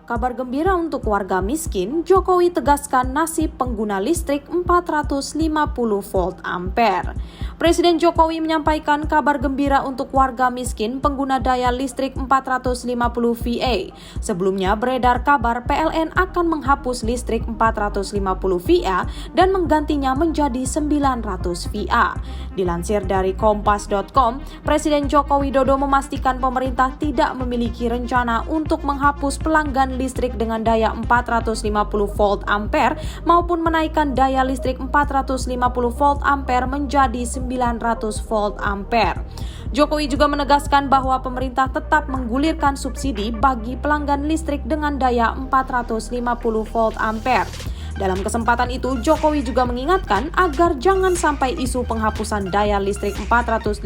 Kabar gembira untuk warga miskin, Jokowi tegaskan nasib pengguna listrik 450 volt ampere. Presiden Jokowi menyampaikan kabar gembira untuk warga miskin pengguna daya listrik 450 VA. Sebelumnya beredar kabar PLN akan menghapus listrik 450 VA dan menggantinya menjadi 900 VA. Dilansir dari kompas.com, Presiden Joko Widodo memastikan pemerintah tidak memiliki rencana untuk menghapus pelanggan listrik dengan daya 450 volt ampere maupun menaikkan daya listrik 450 volt ampere menjadi 900 volt ampere. Jokowi juga menegaskan bahwa pemerintah tetap menggulirkan subsidi bagi pelanggan listrik dengan daya 450 volt ampere. Dalam kesempatan itu, Jokowi juga mengingatkan agar jangan sampai isu penghapusan daya listrik 450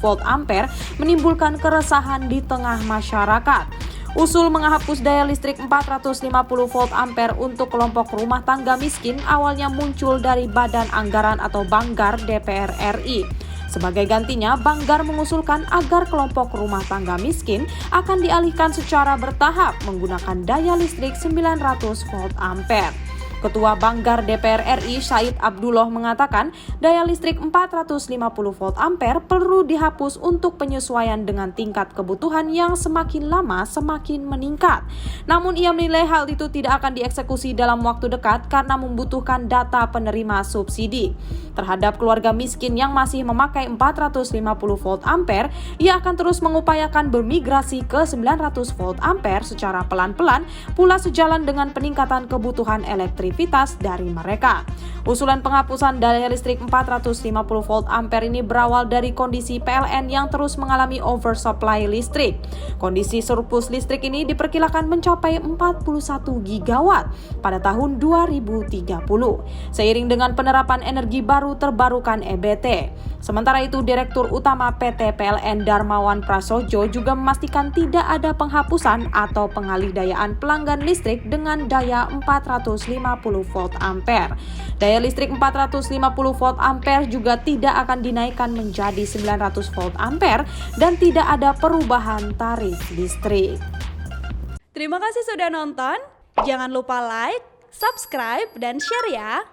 volt ampere menimbulkan keresahan di tengah masyarakat. Usul menghapus daya listrik 450 volt ampere untuk kelompok rumah tangga miskin awalnya muncul dari Badan Anggaran atau Banggar DPR RI. Sebagai gantinya, Banggar mengusulkan agar kelompok rumah tangga miskin akan dialihkan secara bertahap menggunakan daya listrik 900 volt ampere. Ketua Banggar DPR RI Said Abdullah mengatakan daya listrik 450 volt ampere perlu dihapus untuk penyesuaian dengan tingkat kebutuhan yang semakin lama semakin meningkat. Namun ia menilai hal itu tidak akan dieksekusi dalam waktu dekat karena membutuhkan data penerima subsidi. Terhadap keluarga miskin yang masih memakai 450 volt ampere, ia akan terus mengupayakan bermigrasi ke 900 volt ampere secara pelan-pelan, pula sejalan dengan peningkatan kebutuhan elektrisitas dari mereka. Usulan penghapusan daya listrik 450 volt ampere ini berawal dari kondisi PLN yang terus mengalami oversupply listrik. Kondisi surplus listrik ini diperkirakan mencapai 41 gigawatt pada tahun 2030, seiring dengan penerapan energi baru terbarukan EBT. Sementara itu, Direktur Utama PT PLN Darmawan Prasojo juga memastikan tidak ada penghapusan atau pengalih-dayaan pelanggan listrik dengan daya 450 volt ampere. Daya listrik 450 volt ampere juga tidak akan dinaikkan menjadi 900 volt ampere dan tidak ada perubahan tarif listrik. Terima kasih sudah nonton. Jangan lupa like, subscribe, dan share ya.